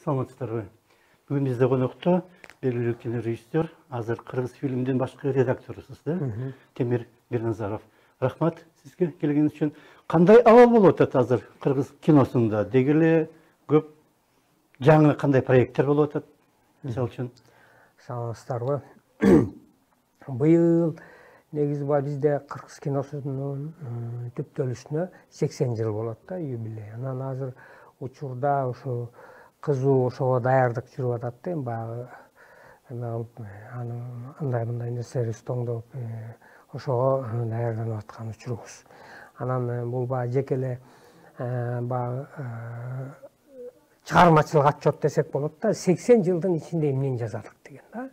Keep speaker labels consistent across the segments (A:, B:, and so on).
A: Саламатсыздарбы. Бүгүн бизде конокто белгилүү кинорежиссер, азыр кыргыз фильмдин башкы редакторусуз да, Темир Берназаров. Рахмат сизге келгениңиз үчүн. Кандай абал болуп атат азыр кыргыз киносунда? Деги эле көп жаңы кандай проекттер болуп атат? Мисалы үчүн.
B: Саламатсыздарбы. Быйыл негизи бизде кыргыз киносунун түптөлүшүнө 80 жыл болот да, юбилей. Анан азыр учурда ушу кызуу ошого даярдык жүрүп атат да, баягы андай нерселерди тоңдоп ошого даярданып аткан учурубуз. Анан бул баягы жеке эле баягы чыгармачылык отчет десек болот да, 80 жылдын ичинде эмнени жазадык деген да.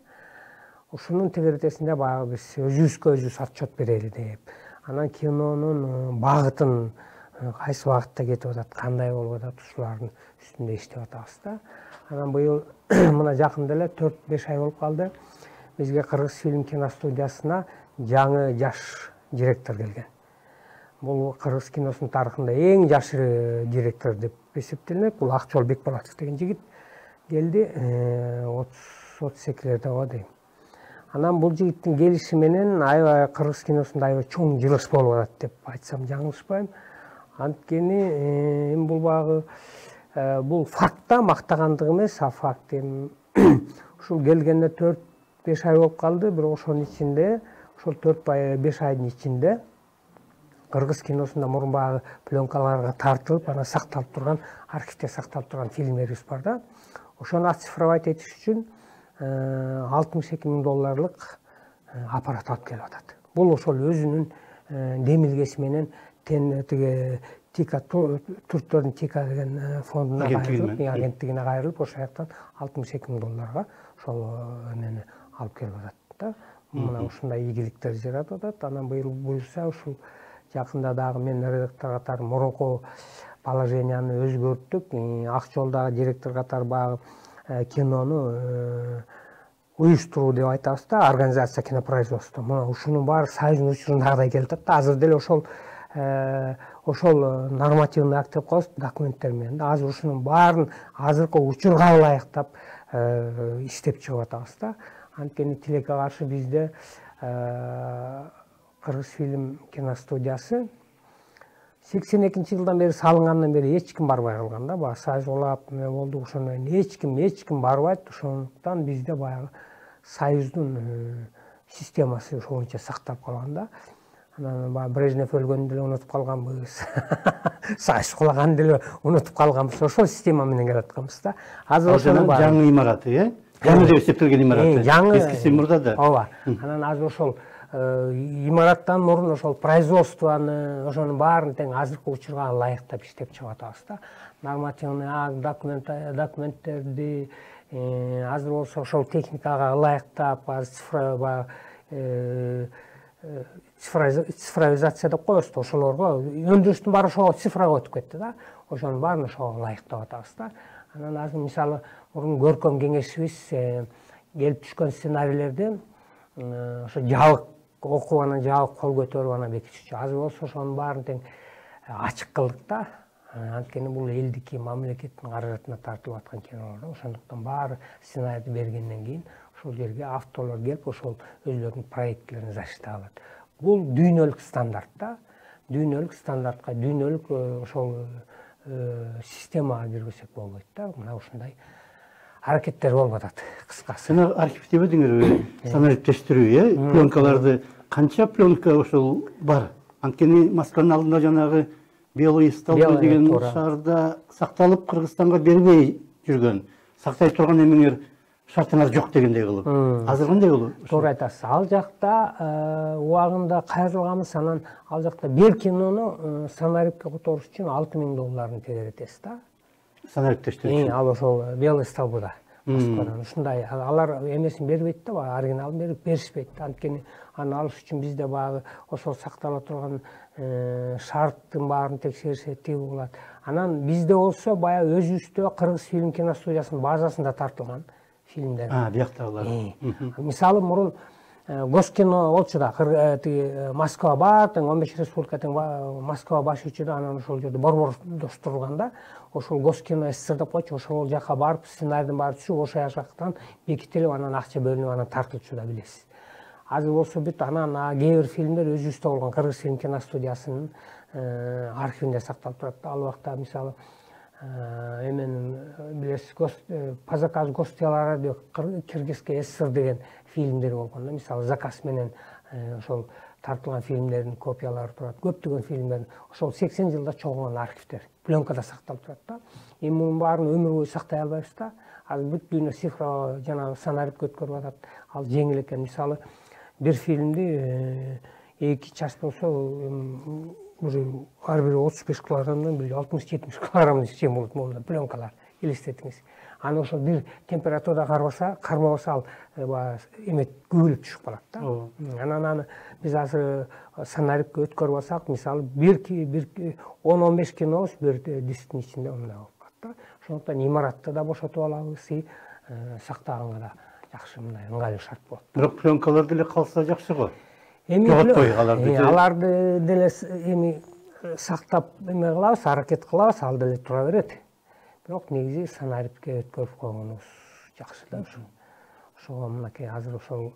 B: Ушунун тегеретесинде баягы биз өзүбүзгө өзүбүз отчет берели деп. Анан кинонун багытын кайсы багытта кетип атат, кандай болуп атат, ушулардын үстүндө иштеп атабыз да. Анан быйыл мына жакында эле 4-5 ай болуп калды. Бизге Кыргыз фильм киностудиясына жаңы жаш директор келген. Бул кыргыз киносунун тарыхында эң жаш директор деп эсептелет. Бул Акчол Бекболатов деген жигит келди, 32-лерде го дейм. Анан бул жигиттин келиши менен аябай кыргыз киносунда аябай чоң жылыш болуп атат деп айтсам жаңылышпайм. Анткени бул багы бул факта мактагандык эмес, а факт ушул келгенде 4-5 ай болуп калды, бирок ошонун ичинде, ошол 4-5 айдын ичинде кыргыз киносунда мурун багы пленкаларга тартылып, анан сакталып турган, архивде сакталып турган фильмдерибиз бар да. Ошону оцифровать этиш үчүн $62,000 аппарат алып келип атат. Бул ошол өзүнүн демилгеси менен Түрктөрдүн Тика деген фондуна кайрылып, агенттигине кайрылып, ошол жактан $62,000 ошол эмени алып келип атат да. Мына ушундай ийгиликтер жаратып атат. Анан быйыл буюрса ушул жакында дагы мен редактор катары мурунку положенияны өзгөрттүк. Акчолдагы директор катары багы кинону уюштуруу деп айтабыз да, организация кинопроизводства. Мына ушунун баары Союздун учурундагыдай келип атат да. Азыр деле ошол нормативный акт деп коебуз, документтер менен. Азыр ушунун баарын азыркы учурга ылайыктап иштеп чыгып атабыз да. Анткени тилекке каршы бизде Кыргыз фильм киностудиясы 82-жылдан бери салынгандан бери эч ким барбай калган да. Баягы Союз кулап болду, ошондон эч ким барбайт. Ошондуктан бизде баягы Союздун системасы ошол боюнча сакталып калган да. Анан баягы Брежнев өлгөндү деле унутуп калганбыз. Союз кулаганды деле унутуп калганбыз. Ошол система менен келатканбыз да. Азыр ошонун
A: жаңы имараты, жаңы деп эсептелген имараты. Эскиси мурда да.
B: Ооба. Анан азыр ошол имараттан мурун ошол производствону, ошонун баарын тең азыркы учурга ылайыктап иштеп чыгып атабыз да. Нормативный акт, документтерди азыр болсо ошол техникага ылайыктап, цифровизация деп коебуз да, ошолорго өндүрүштүн баары ошого цифрага өтүп кетти да. Ошонун баарын ошого ылайыктап атабыз да. Анан азыр мисалы мурун көркөм кеңешибиз келип түшкөн сценарийлерден ошо жабык окуп, анан жабык кол көтөрүп анан бекитишчү. Азыр болсо ошонун баарын тең ачык кылдык да. Анткени бул элдики, мамлекеттин каражатына тартылып аткан кинолор да. Ошондуктан баары сценарийди бергенден кийин ошол жерге авторлор келип, ошол өзүлөрүнүн проекттерин зачитай алат. Бул дүйнөлүк стандарт да. Дүйнөлүк стандартка, дүйнөлүк ошол системага киргизсек болбойт да. Мына ушундай аракеттер болуп атат кыскасы.
A: Сен архив деп едиңер, санариптештирүү, пленкаларды канча пленка ошол бар? Анткени Москванын алдында жанагы белый столб деген шаарда сакталып, Кыргызстанга бербей жүргөн. Сактай турган эмеңер шартыңар жок дегендей кылып. Азыр кандай болот?
B: Туура айтасыз. Ал жакта убагында кайрылганбыз, анан ал жакта бир кинону санарипке которуш үчүн $6,000 тегеретесиз да.
A: Санариптештирүү.
B: Ал ошол белый столбуда. Москвадан ушундай алар эмесин бербейт да, оригиналын беришпейт. Анткени аны алыш үчүн бизде багы ошол сактала турган шарттын баарын текшеришет, тиги болот. Анан бизде болсо баягы өзүбүздө Кыргыз фильм киностудиясынын базасында тартылган фильмдер.
A: Бияктагылар.
B: Мисалы мурун Госкино болчу да, Москва бар, 15 республика Москва баш учуда, анан ошол жерде борбор достурганда, ошол Госкино СССР деп койчу, ошол жака барып, сценарийдин баары түшүп, ошол жактан бекитилип, анан акча бөлүнүп, анан тартылчу да билесиз. Азыр болсо бүт анан кээ бир фильмдер өзүбүздө болгон Кыргыз фильм киностудиясынын архивинде сакталып турат. Ал убакта мисалы эменин билесиз, по заказу Гостелерадио Кыргызский СССР деген фильмдер болгон да, мисалы заказ менен ошол тартылган фильмдердин копиялары турат. Көптөгөн фильмдер ошол 80 жылда чогулган архивдер пленкада сакталып турат да. Эми мунун баарын өмүр бою сактай албайбыз да. Азыр бүт дүйнө цифрлы жана санарип өткөрүп атат. Ал жеңил экен. Мисалы bir filmdi 2 час болсо ар бири 35 килограммдан 60-70 килограмм чейин болот могу пленкалар, элестетиңиз. Аны ошол бир температурада кармабаса ал эме күбөлүп түшүп калат да. Анан аны биз азыр санарипке өткөрүп алсак, мисалы 10-15 кинобуз бир дисктин ичинде мындай болуп калат да. Ошондуктан имаратты да бошотуп алабыз, сактаганга да жакшы, мындай ыңгайлуу шарт болот.
A: Бирок пленкалар деле калса жакшы го.
B: Эми аларды деле эми сактап эме кылабыз, аракет кылабыз, ал деле тура берет. Бирок негизи санарипке өткөрүп койгонубуз жакшы да. Ошого мынакей азыр ошол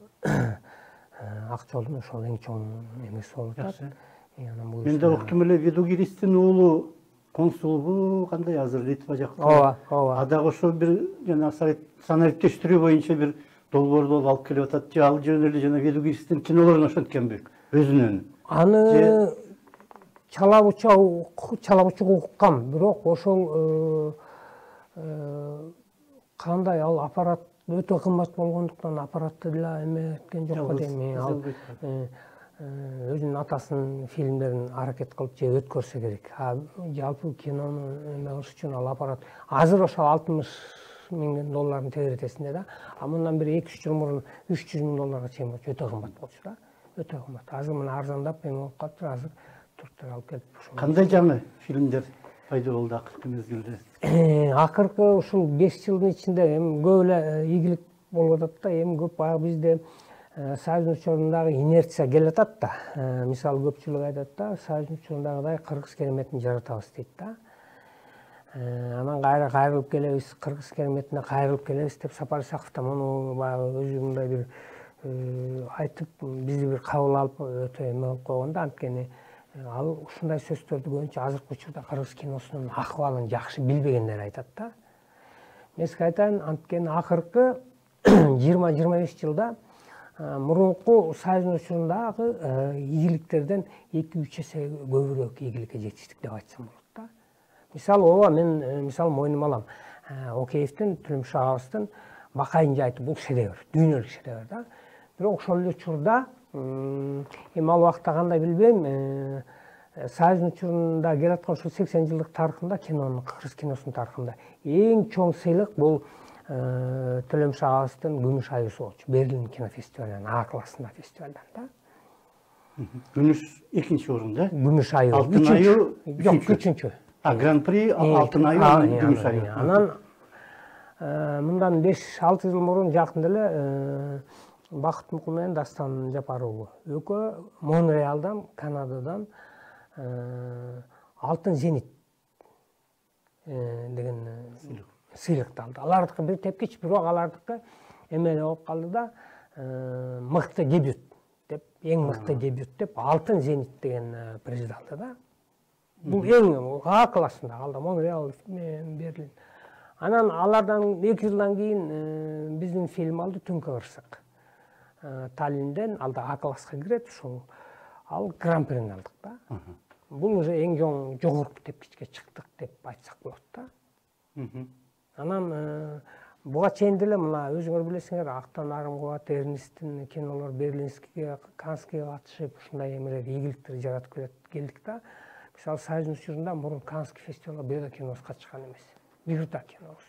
B: Акчолдун ошол эң чоң эмеси болуп атат.
A: Мен да уктум эле Ведугиристин уулу консулбу кандай азыр Литва жакта.
B: Ооба.
A: А дагы ошол бир жана санариптештирүү боюнча бир долбоорду алып келип атат. Же ал жөн эле жана Ведугиристин кинолорун ошенткенби өзүнүн?
B: Аны чалабыча уккам, бирок ошол кандай ал аппарат өтө кымбат болгондуктан аппаратты деле эме эткен жок дейм. Ал өзүнүн атасынын фильмдерин аракет кылып же өткөрсө керек. Жалпы кинону эме кылыш үчүн ал аппарат азыр ошол 60 миң доллардын тегеретесинде да. А мындан бир 2-3 жыл мурун 300 миң долларга чейин болчу, өтө кымбат болчу да. Өтө кымбат. Азыр мына арзандап эме болуп калыптыр, азыр турктар алып келип.
A: Кандай жаңы фильмдер пайда болду акыркы мезгилде?
B: Акыркы ушул 5 жылдын ичинде эми көп эле ийгилик болуп атат да. Эми көп баягы бизде Союздун учурундагы инерция келип атат да. Мисалы көпчүлүк айтат да, Союздун учурундагыдай Кыргыз кереметин жаратабыз дейт да. Анан кайрылып келебиз, Кыргыз кереметине кайрылып келебиз деп Сапар Исаков да муну баягы өзү мындай бир айтып, бизди бир кабыл алып өтө эме болуп койгон да. Анткени ал ушундай сөздөрдү көбүнчө азыркы учурда Кыргыз киносунун акыбалын жакшы билбегендер айтат да. Мен сизге айтайын, анткени акыркы 20-25 жылда мурунку Союздун учурундагы ийгиликтерден 2-3 эсе көбүрөөк ийгиликке жетиштик деп айтсам болот да. Мисалы ооба, мен мисалы мойнума алам. Океевдин, Түлүмүш агабыздын Бакайын айтып, бул шедевр, дүйнөлүк шедевр да. Бирок ошол эле учурда эми ал убакта кандай билбейм, Союздун учурунда келаткан ушул 80 жылдык тарыхында, кинонун, Кыргыз киносунун тарыхында эң чоң сыйлык бул Түлүмүш агабыздын Күмүш аюусу болчу. Берлин кинофестивалынан, А классында фестивалдан да.
A: Күмүш 2-нчи орунда.
B: Күмүш аю.
A: Алтын аю
B: 3-чү.
A: Гран-при Алтын аю, Күмүш аю.
B: Анан мындан 5-6 жыл мурун жакында эле Бакыт Мукул менен Дастан Жапарова экөө Монреалдан, Канададан Алтын зенит деген сыйлыкты алды. Алардыкы бир тепкич, бирок алардыкы эме болуп калды да, мыкты дебют деп, эң мыкты дебют деп Алтын зенит деген приз алды да. Бул эң А классында калды, Монреал, Берлин. Анан алардан 2 жылдан кийин биздин фильм алды, Түнкү кырсык. Таллинден алда А класска кирет, ушул ал гран-прини алдык да. Бул уже эң жогорку тепкичке чыктык деп айтсак болот да. Анан буга чейин деле мына өзүңөр билесиңер, Актан Арымкубат, Эрнисттин кинолор Берлинскийге, Канскийге катышып, ушундай эмелер, ийгиликтер жаратып келдик да. Мисалы Союздун учурунда мурун Канский фестивалга бир да кинобуз катышкан эмес. Бир да кинобуз.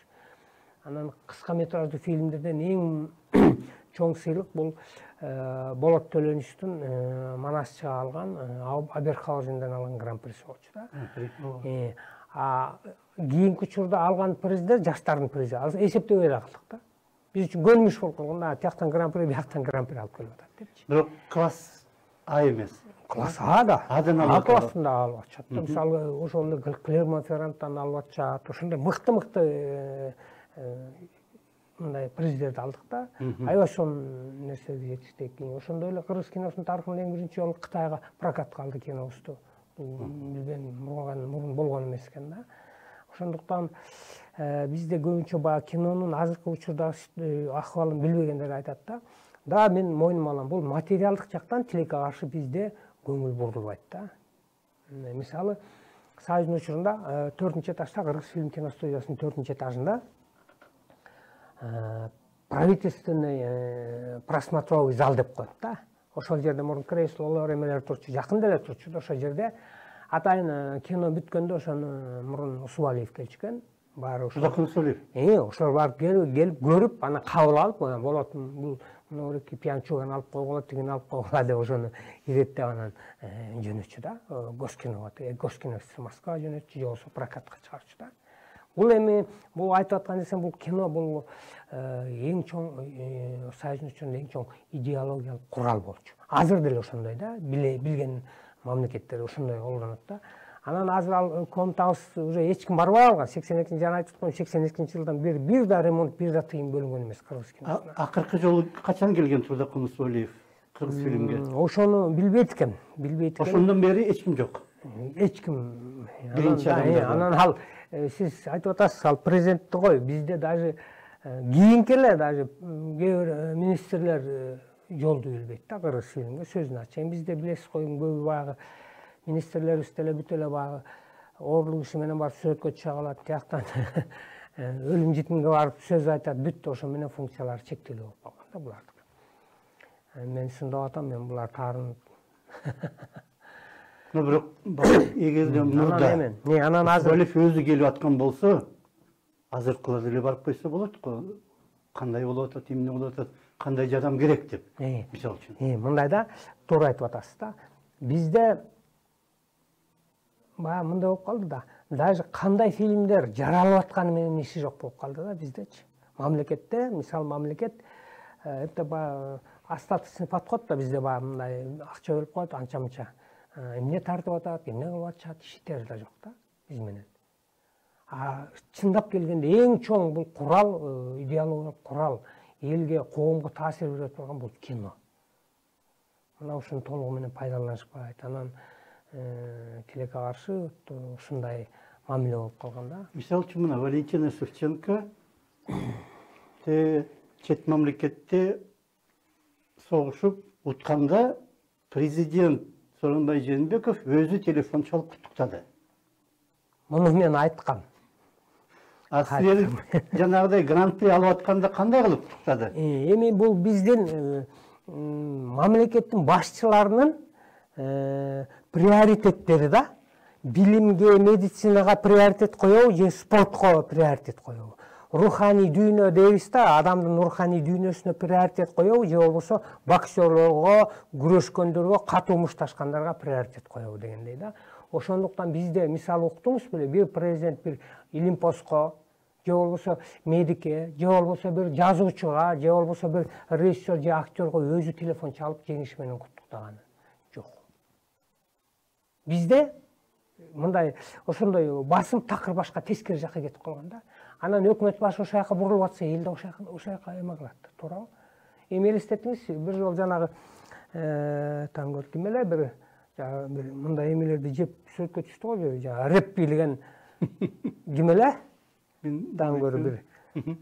B: Анан кыска метраждуу фильмдерден эң чоң сыйлык бул Болот Төлөнүчтүн Манасчыга алган Аберхаузенден алган гран-приси болчу да. Кийинки учурда алган приздер жаштардын призи. Азыр эсептебей эле калдык да. Биз үчүн көрүнүш болуп калган. Тияктан гран-при, бияктан гран-при алып келип атат депчи.
A: Бирок класс А эмес.
B: Класс А да.
A: Адан
B: А
A: алып
B: классында алып атышат. Мисалы, ошону Клермон-Феррантан алып атышат. Ошондой мыкты мындай призлерди алдык да. Аябай сонун нерселерди жетиштик. Ошондой эле кыргыз киносунун тарыхында эң биринчи жолу Кытайга прокатка алды кинобузду. Билбейм, мурун болгон эмес экен да. Ошондуктан бизде көбүнчө баягы кинонун азыркы учурдагы акыбалын билбегендер айтат да. Да, мен мойнума алам. Бул материалдык жактан тилекке каршы бизде көңүл бурулбайт да. Мисалы, Союздун учурунда 4-этажда Кыргыз фильм киностудиясынын 4-этажында правительственный просмотровый зал деп коет да. Ошол жерде мурун креслолор эмелер турчу, жакын деле турчу. Ошол жерде атайын кино бүткөндө ошону мурун Усубалиев келчүкен. Баары ошол.
A: Усубалиев.
B: Ошол барып келип көрүп, ана кабыл алып, болот бул мынауки пьянчуган алып койгула, тигини алып койгула деп ошону иреттеп анан жөнөтчү да. Госкино Москвага жөнөтчү, же болбосо прокатка чыгарчу да. Бул эми, бул айтып аткан нерсем, бул кино бул эң чоң Союздун учурунда эң чоң идеологиялык курал болчу. Азыр деле ошондой да, билген мамлекеттер ошондой колдонот да. Анан азыр ал комнатабыз уже эч ким барбай калган. 82 жана айтып аткан 82-жылдан бери бир да ремонт, бир да тыйын бөлүнгөн эмес кыргыз киносуна.
A: Акыркы жолу качан келген Турдакун Усубалиев кыргыз фильмге?
B: Ошону билбейт экен.
A: Ошондон бери эч ким жок.
B: Эч ким.
A: Анан
B: ал сиз айтып атасыз, ал президентти кой, бизде даже кийинки эле даже кээ бир министрлер жолду билбейт да кыргыз фильмге, сөзүн ачайын. Бизде билесиз го, көбү баягы министрлерибиз деле бүт эле баягыоорлук иши менен барып сүрөткө түшө калат, тияктан өлүм житимге барып сөз айтат, бүт ошо менен функциялары чектелүү болуп калган да булардын. Мен сындап атам, мен булар таарынып.
A: Бирок эгерде мурда
B: анан азыр
A: өзү келип аткан болсо, азыркылар деле барып койсо болот го. Кандай болуп атат, эмне болуп атат, кандай жардам керек деп. Мисалы үчүн.
B: Мындай да, туура айтып атасыз да. Бизде баягы мындай болуп калды да. Даже кандай фильмдер жаралып атканы менен иши жок болуп калды да биздечи. Мамлекетте, мисалы мамлекет баягы остаточный подход да, бизде баягы мындай акча бөлүп коет, анча-мынча. Эмне тартып атат, эмне кылып атышат, иштери да жок да биз менен. Чындап келгенде эң чоң бул курал, идеологиялык курал, элге, коомго таасир берип турган бул кино. Мына ушуну толугу менен пайдаланышпайт. Анан тилекке каршы ушундай мамиле болуп калган да.
A: Мисалы үчүн мына Валентина Шевченко чет мамлекетте согушуп утканда президент Сооронбай Жээнбеков өзү телефон чалып куттуктады.
B: Муну мен айткам.
A: Силер жанагыдай гран-при алып атканда кандай кылып куттуктады?
B: Эми бул биздин мамлекеттин башчыларынын приоритеттери да. Билимге, медицинага приоритет коебу же спортко приоритет коебу? Руханий дүйнө дейбиз да, адамдын руханий дүйнөсүнө приоритет коебу же болбосо боксерлорго, күрөшкөндөргө, катуу мушташкандарга приоритет коебу дегендей да. Ошондуктан бизде мисалы уктуңуз беле, бир президент бир илимпозго, же болбосо медикке, же болбосо бир жазуучуга, же болбосо бир режиссер же актёрго өзү телефон чалып жеңиш менен куттуктаганы жок. Бизде мындай ошондой басым такыр башка тескери жакка кетип калган да. Анан өкмөт башы ошол жака бурулуп атса, эл да ошол жака эме кылат, туурабы? Эми элестетиңизчи, бир жолу жанагы таңгөр ким эле бир мындай эмелерди жеп сүрөткө түштү го, рэп бийлеген ким эле? Таңгөр бир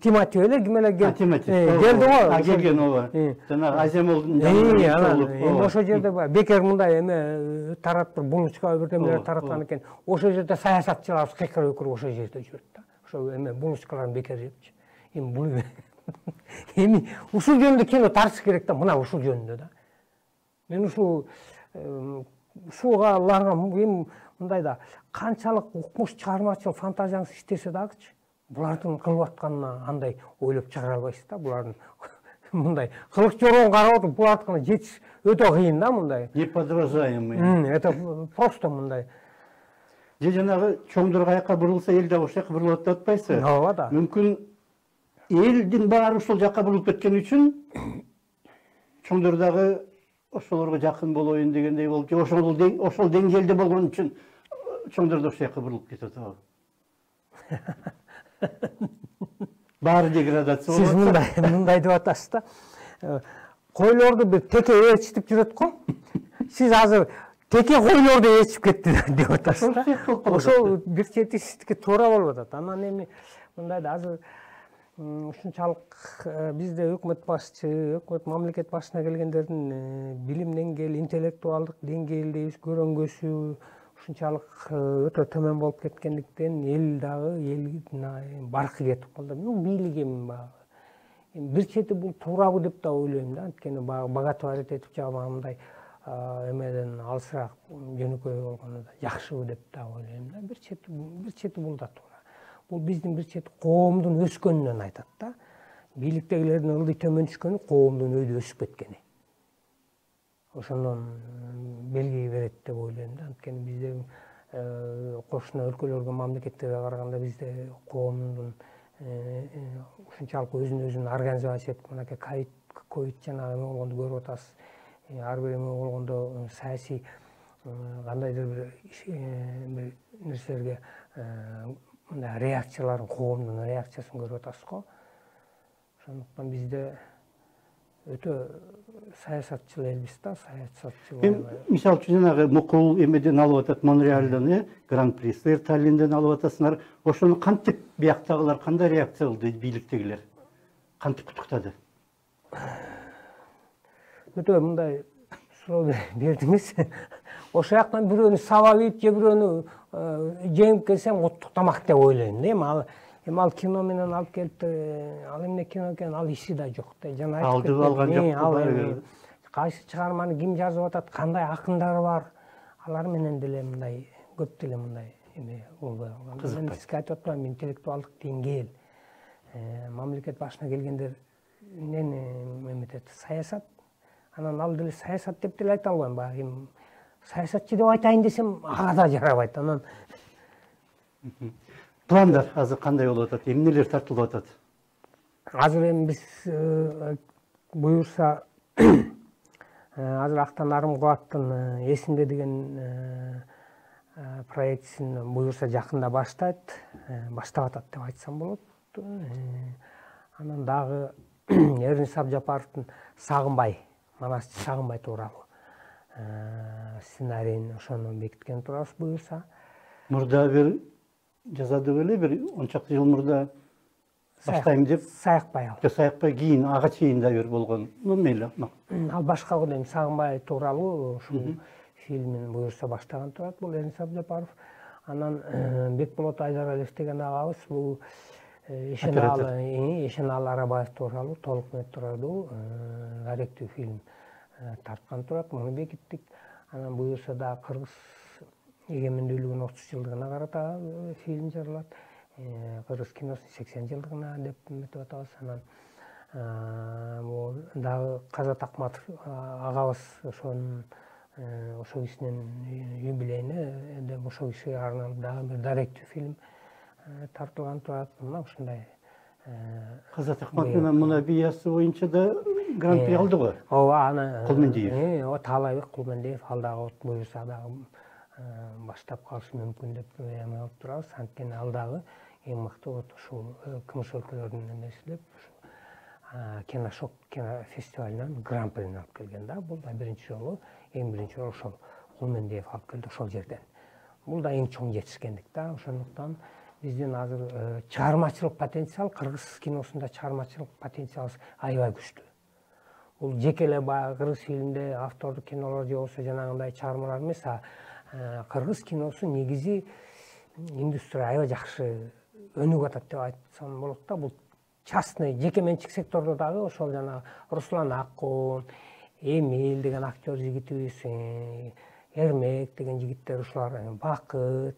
B: Тимати эле ким эле келди го.
A: Келген ооба. Жанагы Аземолдун
B: эми ошол жерде бекер мындай эме таратып булочка бирдемелер тараткан экен. Ошол жерде саясатчылар кыйкырып өкүрүп ошол жерде жүрөт да. Ошол эме булочкаларын бекер жепчи. Эми бул эми ушул жөнүндө кино тартыш керек да, мына ушул жөнүндө да. Мен ушул ушуга эми мындай да канчалык укмуш чыгармачыл фантазияңыз иштесе дагычы, булардын кылып атканына андай ойлоп чыгара албайсыз да. Булардын мындай кылык жороон карап отуруп булардыкына жетиш өтө кыйын да, мындай.
A: Неподражаемый.
B: Это просто мындай.
A: Же жанагы чоңдор каяка бурулса, эл да ошол жака бурулат деп атпайсызбы?
B: Ооба да.
A: Мүмкүн элдин баары ушул жакка бурулуп кеткен үчүн чоңдор дагы ошолорго жакын болоюн дегендей болуп же ошол деңгээлде болгон үчүн чоңдор да ошол жака бурулуп кетип атабы? Баары деградация
B: Сиз мындай деп атасыз да. Койлорду бир теке ээрчитип жүрөт го. Сиз азыр теке койлорду ээрчип кетти деп атасыз да. Ошол бир чети сиздики туура болуп атат. Анан эми мындай да азыр ушунчалык бизде өкмөт башчы, өкмөт мамлекет башына келгендердин билим деңгээли, интеллектуалдык деңгээли дейбиз, көрөңгөсү ушунчалык өтө төмөн болуп кеткендиктен эл дагы элдин баркы кетип калды. Бийлик эми баягы бир чети бул туурабы деп да ойлойм да. Анткени баягы боготворить этип жагымдай эмеден алысыраак жөнөкөй болгону да жакшыбы деп да ойлойм да. Бир чети бул да туура. Бул биздин бир чети коомдун өскөнүнөн айтат да. Бийликтегилердин ылдый төмөн түшкөнү коомдун өйдө өсүп кеткени. Ошондон белги берет деп ойлойм да. Анткени бизде кошуна өлкөлөргө, мамлекеттерге караганда бизде коомдун ушунчалык өзүн организация этип мынакей ковид жанагы эме болгондо көрүп атасыз. Ар бир эме болгондо саясий кандайдыр бир нерселерге мындай реакцияларын, коомдун реакциясын көрүп атасыз го. Ошондуктан бизде өтө саясатчыл элбиз да, саясатчыл.
A: Мисалы үчүн жанагы мукул эмеден алып атат, Монреалдан, Гран-при Таллинден алып атасыңар. Ошону кантип бияктагылар кандай реакция кылды, бийликтегилер? Кантип куттуктады?
B: Өтө мындай суроо бердиңиз. Ошол жактан бирөөнү сабап ийип, же бирөөнү жеңип келсем куттуктамак деп ойлойм да. Эми ал кино менен алып келип, ал эмне кино экен, ал иши да жок да. Жана айтып
A: кетти. Алган жок.
B: Кайсы чыгарманы ким жазып атат, кандай акындар бар, алар менен деле мындай көп деле мындай эме болбой калган. Мен сизге айтып атпаймынбы, интеллектуалдык деңгээл, мамлекет башына келгендерден эметет саясат. Анан ал деле саясат деп деле айта албайм. Баягы саясатчы деп айтайын десем, ага да жарабайт. Анан
A: пландар азыр кандай болуп атат? Эмнелер тартылып атат?
B: Азыр эми биз буюрса азыр Актан Арым Кубаттын Эсимде деген проектисин буюрса жакында баштап атат деп айтсам болот. Анан дагы Эрнис Абжапаровдун Сагынбай, Манасчы Сагынбай тууралуу сценарийин ошону бекиткен турабыз буюрса.
A: Мурда бир жазады беле, бир 10 чакты жыл мурда баштайм деп.
B: Саякпай ал.
A: Саякпай кийин ага чейин да бир болгон. Мейли.
B: Ал башка го дейм, Сагынбай тууралуу ушул фильмин буюрса баштаган турат бул Эрнис Абжапаров. Анан Бекболот Айдаралиев деген агабыз бул Ишенал Арабаев тууралуу толук метр турардуу даректүү фильм тарткан турат. Муну бекиттик. Анан буюрса да Кыргыз эгемендүүлүгүнүн 30 жылдыгына карата фильм жаралат. Кыргыз киносунун 80 жылдыгына деп метип атабыз. Анан дагы Казат Акматов агабыз ошол кишинин юбилейине деп ошол кишиге арналып дагы бир даректүү фильм тартылган турат. Мына ушундай.
A: Казат Акматов менен мына биясы боюнча да гран-при алды го.
B: Ооба, аны
A: Кулмендиев.
B: Таалайбек Кулмендиев ал дагы буюрса дагы баштап калышы мүмкүн деп эме алып турабыз. Анткени ал дагы эң мыкты ушул кымыш өлкөлөрүнүн эмеси деп Киношок кинофестивалынан гран-прини алып келген да. Бул да биринчи жолу, эң биринчи жолу ошол Кулмендиев алып келди ошол жерден. Бул да эң чоң жетишкендик да. Ошондуктан биздин азыр чыгармачылык потенциал, кыргыз киносунда чыгармачылык потенциалыбыз аябай күчтүү. Бул жеке эле баягы кыргыз фильмде автордук кинолор же болбосо жанагындай чыгармалар эмес, кыргыз киносу негизи индустрия аябай жакшы өнүгүп атат деп айтсам болот да. Бул частный, жеке менчик сектордо дагы ошол жана Руслан Аккун, Эмил деген актер жигитибиз, Эрмек деген жигиттер, ушулар Бакыт,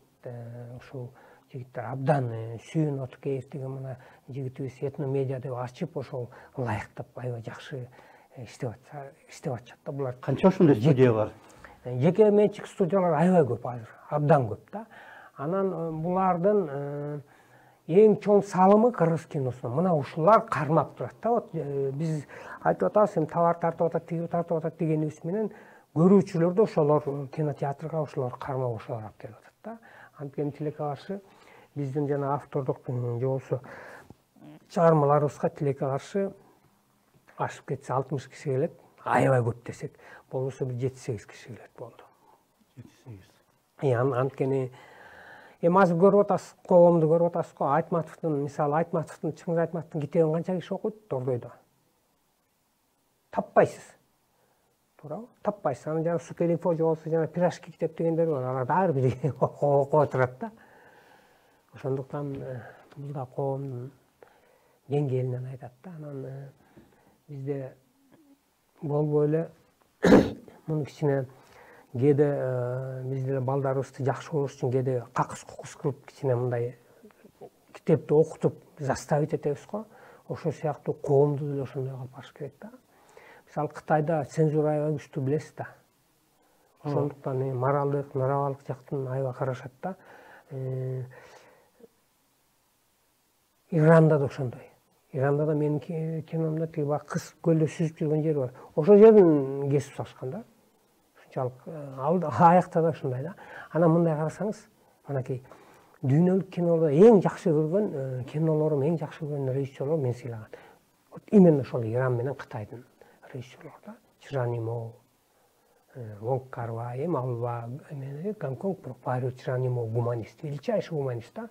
B: ушул жигиттер абдан Сүйүн Отукеев деген мына жигитибиз этно медиа деп ачып ошол ылайыктап аябай жакшы иштеп атышат да. Булар
A: Канча ошондой студия бар?
B: Жеке менчик студиялар аябай көп азыр, абдан көп да. Анан булардын эң чоң салымы кыргыз киносуна мына ушулар кармап турат да. Вот биз айтып атабыз, эми товар тартып атат, тиги тартып атат дегенибиз менен көрүүчүлөр да ошолор кинотеатрга ошолор кармап ошолор алып келип атат да. Анткени тилекке каршы биздин жана автордук же болбосо чыгармаларыбызга тилекке каршы ашып кетсе 60 киши келет, аябай көп десек, болбосо бир 7-8 киши келет болду. 7-8. Анткени эми азыр көрүп атасыз, коомду көрүп атасыз го. Айтматовдун, мисалы Айтматовдун, Чыңгыз Айтматовдун китебин канча киши окуйт Дордойдо? Таппайсыз. Туурабы? Таппайсыз. Анан жана Суперинфо же болсо жана Пирожки китеп дегендер бар. Алар баары бир окуп отурат да. Ошондуктан бул да коомдун деңгээлинен айтат да. Анан бизде болбой эле муну кичине кээде бизде балдарыбызды жакшы болуш үчүн кээде какыс-кукус кылып кичине мындай китепти окутуп заставить этебиз го. Ошол сыяктуу коомду деле ошондой кылып барыш керек да. Мисалы Кытайда цензура аябай күчтүү билесиз да. Ошондуктан моралдык, нравалык жактан аябай карашат да. Иранда да ошондой. Иранда да менин киномдо тиги баягы кыз көлдө сүзүп жүргөн жери бар. Ошол жерден кесип салышкан да. Ушунчалык аякта да ушундай да. Анан мындай карасаңыз, манакей дүйнөлүк кинолордо эң жакшы көргөн кинолорум, эң жакшы көргөн режиссерлор мен сыйлаган. Вот именно ошол Иран менен Кытайдын режиссерлор да. Чжанимо, Вонг Кар-вай, Малва, Гонконг, Пари Чжанимо гуманист, величайший гуманист да.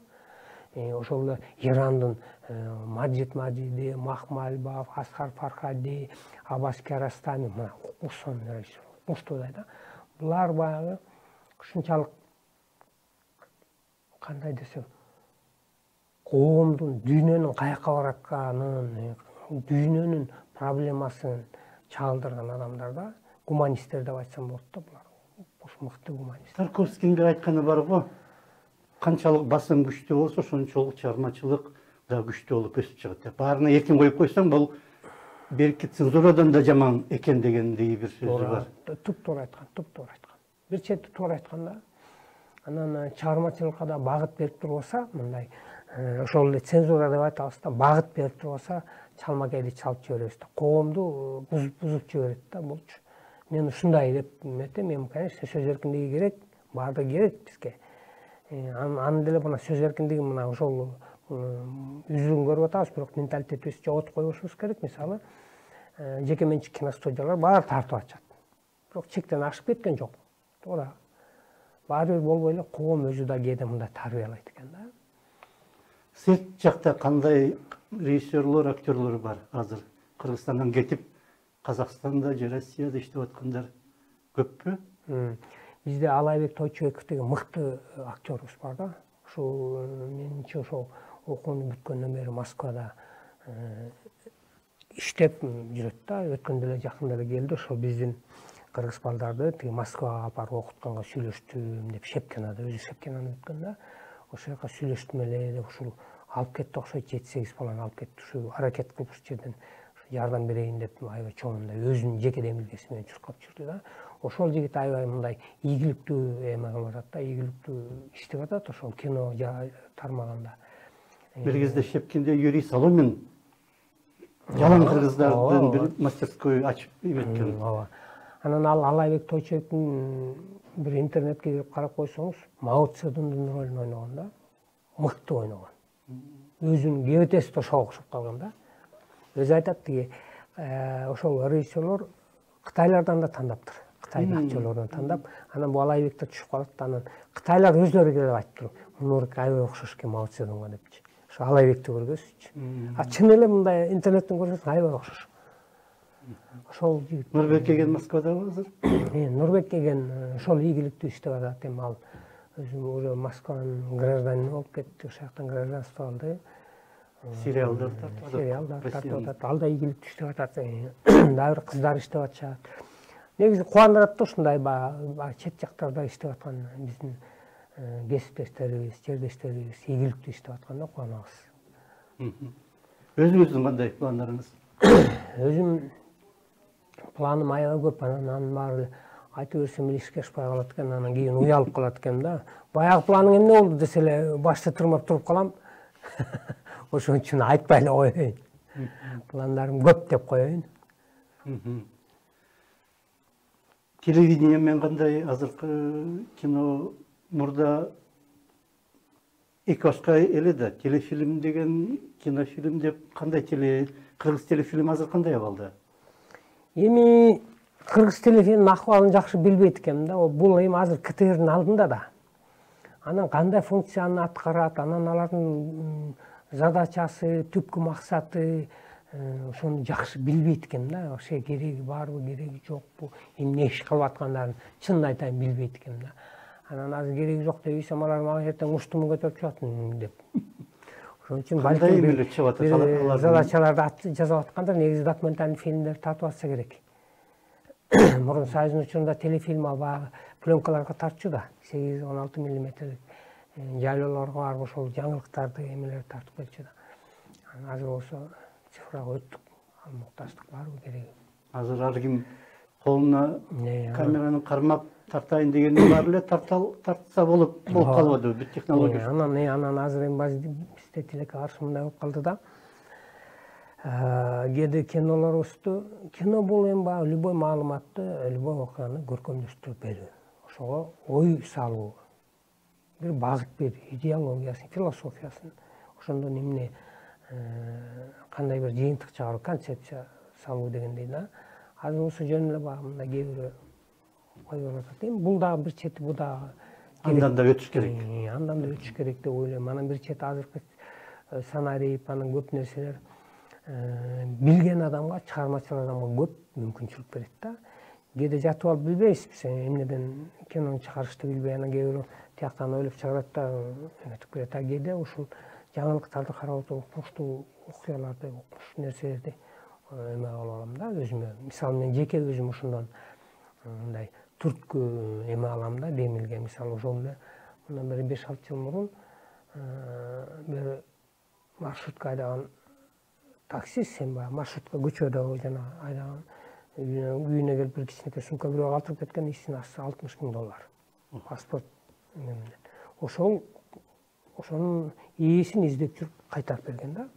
B: Ошол Ирандын Маджид Маджиди, Махмальбаев, Асқар Фархади, Аббас Киаростами, мына ушул режиссер. Муштудай да. Булар баягы ушунчалык кандай десем, коомдун дүйнөнүн каяка баратканын, дүйнөнүн проблемасын чагылдырган адамдар да. Гуманисттер деп айтсам болот да булар. Ошо мыкты гуманист.
A: Тарковскийдин бир айтканы бар го. Канчалык басым күчтүү болсо, ошончолук чыгармачылык да күчтүү болуп өсүп чыгат деп. Баарына эркин коюп койсоң, бул берки цензурадан да жаман экен дегендей бир сөзү бар.
B: Туп-туура айткан, туп-туура айткан. Бир чети туура айткан да. Анан чыгармачылыкка да багыт берип турбаса, мындай ошол эле цензура деп айтабыз да, багыт берип турбаса, чалмакейди чалып жиберебиз да. Коомду бузуп жиберет да булчу. Мен ушундай деп эметем, мен конечно сөз эркиндиги керек, баардыгы керек бизге. Аны деле мына сөз эркиндиги мына ошол үзүн көрүп атабыз, бирок менталитетибиз жоготуп коюшубуз керек. Мисалы, жеке менчик киностудиялар баары тартып атышат. Бирок чектен ашып кеткен жок. Туура. Баары бир болбой эле коом өзү да кээде мындай тарбиялайт экен да.
A: Сырт жакта кандай режиссерлор, актерлор бар азыр? Кыргызстандан кетип, Казакстанда же Россияда иштеп аткандар көппү?
B: Бизде Алайбек Тойчубеков деген мыкты актерыбыз бар да. Ушул менимче ошол окууну бүткөндөн бери Москвада иштеп жүрөт да. Өткөндө эле жакында эле келди, ошол биздин кыргыз балдарды тиги Москвага алып барып окутканга сүйлөштүм деп Шепкинада, өзү Шепкинаны бүткөн да. Ошол жака сүйлөштүм эле деп ушул алып кетти окшойт, 7-8 баланы алып кетти. Ушу аракет кылып ушул жерден жардам берейин деп аябай чоң мындай өзүнүн жеке демилгеси менен чуркап жүрдү да. Ошол жигит аябай мындай ийгиликтүү эме кылып атат да, ийгиликтүү иштеп атат ошол кино тармагында.
A: Бир кезде Шепкинде Юрий Соломин жалаң кыргыздардын бир мастерской ачып эметкен.
B: Ооба. Анан ал Алайбек Тойчубектин бир интернетке кирип карап койсоңуз, Мао Цзедундун ролун ойногон да. Мыкты ойногон. Өзүнүн кебетеси да ошого окшоп калган да. Өзү айтат тиги ошол режиссерлор Кытайлардан да таңдаптыр. Кытайдын актерлордон таңдап, анан бул Алайбекте түшүп калат, анан Кытайлар өзлөрү келип айтыптыр. Муну аябай окшош экен Мао Цзедунга депчи. Ошо Алайбекти көргөзчү. А чын эле мындай интернеттен көрсөң аябай окшош. Ошол жигит
A: Нурбек Еген Москвадабы азыр?
B: Нурбек Еген ошол ийгиликтүү иштеп атат. Эми ал өзү уже Москванын гражданины болуп кетти, ошол жактан гражданство алды.
A: Сериалдар тартып атат.
B: Сериалдар тартып атат. Ал да ийгиликтүү иштеп атат. Дагы бир кыздар иштеп атышат. Негизи кубандырат да ушундай баягы чет жактарда иштеп аткан биздин кесиптештерибиз, жердештерибиз ийгиликтүү иштеп атканда кубанабыз.
A: Өзүңүздүн кандай пландарыңыз?
B: Өзүм планым аябай көп, анан баары айтып берсем эле ишке ашпай калат экен, анан кийин уялып калат экен да. Баягы планың эмне болду десе эле башты тырмап туруп калам. Ошон үчүн айтпай эле коеюн. Пландарым көп деп коеюн.
A: Телевидение мен кандай азыркы кино мурда эки башка эле да. Телефильм деген кинофильм деп кандай кыргыз телефильм азыр кандай абалда?
B: Эми кыргыз телефильмдин акыбалын жакшы билбейт экенмин да. Бул эми азыр КТРдин алдында да. Анан кандай функцияны аткарат, анан алардын задачасы, түпкү максаты ошону жакшы билбейт экенмин да. Вообще кереги барбы, кереги жокпу, эмне иш кылып аткандарын чынын айтайын билбейт экенмин да. Анан азыр кереги жок деп ийсем алар мага эртең уштумун көтөрүп чыгат деп. Ошон үчүн балким бир задачаларды жасап аткандар, негизи документальный фильмдерди тартып атса керек. Мурун Союздун учурунда телефильм баягы пленкаларга тартчу да, 8-16 миллиметрлик жайлоолорго барып ошол жаңылыктарды эмелерди тартып келчү да. Азыр болсо цифрага өттүк, ал муктаждык барбы кереги.
A: Азыр ар ким колуна камераны кармап тартайын дегенде бар эле тартса болуп калбады бүт технология.
B: Анан азыр эми бизде тилекке каршы мындай болуп калды да. Кээде кинолорубузду, кино бул эми баягы любой маалыматты, любой окуяны көркөмдөштүрүп берүү. Ошого ой салуу, бир багыт, бир идеологиясын, философиясын, ошондон эмне кандай бир жыйынтык чыгаруу, концепция салуу дегендей да. Азыр болсо жөн эле баягы мындай кээ бирөө коюп атат. Эми бул дагы бир чети, бул дагы
A: андан да өтүш керек.
B: Андан да өтүш керек деп ойлойм. Анан бир чети азыркы сценарий, анан көп нерселер билген адамга, чыгармачыл адамга көп мүмкүнчүлүк берет да. Кээде жатып алып билбейсиз, эмнеден кинону чыгарышты билбей, анан кээ бирөө тияктан ойлоп чыгарат да өтүп кетет. Кээде ушул жаңылыктарды карап отуруп, укмуштуу окуяларды, укмуштуу нерселерди эме кылып алам да өзүмө. Мисалы мен жеке өзүм ошондон мындай түрткү эме алам да, демилге. Мисалы ошол эле мындан бери 5-6 жыл мурун бир маршрутка айдаган таксист, сен баягы маршрутка көчөдө жана айдаган үйүнө келип бир кичинекей сумка бирөө калтырып кеткен, ичинин астысы $60,000. Паспорт менен. Ошонун ээсин издеп жүрүп кайтарып берген да.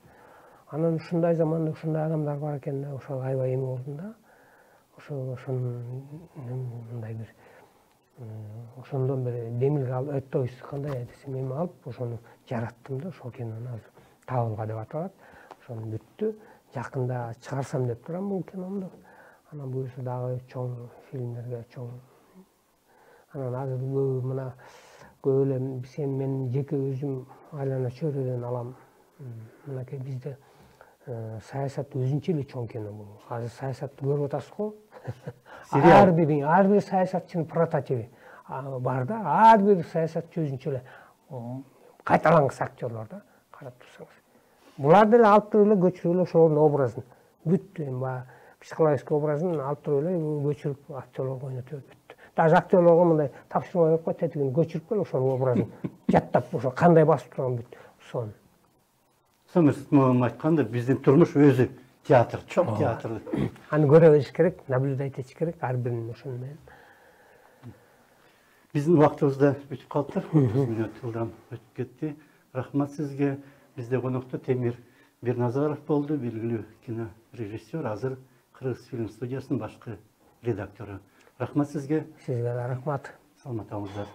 B: Анан ушундай заманда ушундай адамдар бар экен да, ошол аябай эме болдум да. Ошонун мындай бир ошондон бир демилге алып, то есть кандай десем эме алып, ошону жараттым да, ошол кинону азыр Табылга деп аталат. Ошону бүттү. Жакында чыгарсам деп турам бул киномду. Анан буюрса дагы чоң фильмдерге, чоң. Анан азыр мына көп эле сен мен жеке өзүм айлана чөйрөдөн алам. Мынакей бизде саясат өзүнчө эле чоң кино бул. Азыр саясатты көрүп атасыз го. Ар бир саясатчынын прототиби бар да. Ар бир саясатчы өзүнчө эле кайталангыс актерлор да. Карап турсаңыз. Буларды эле алып туруп эле көчүрүп эле ошонун образын бүт эми баягы психологический образын алып туруп эле көчүрүп актерлорго ойнотуп бүттү. Даже актерлорго мындай тапшырма берип кой, тетигин көчүрүп кел, ошонун образын жаттап, ошо кандай басып турган бүт сон.
A: Самырсыз айтканда биздин турмуш өзү театр, чоң театр.
B: Аны көрө бериш керек, наблюдать этиш керек ар бирин ошону менен.
A: Биздин убактыбыз да бүтүп калыптыр. 30 мүнөт жылдан өтүп кетти. Рахмат сизге. Бизде конокто Темир Берназаров болду, белгилүү кинорежиссер, азыр Кыргыз фильм студиясынын башкы редактору. Рахмат сизге.
B: Сизге да рахмат.
A: Саламат болуңуздар.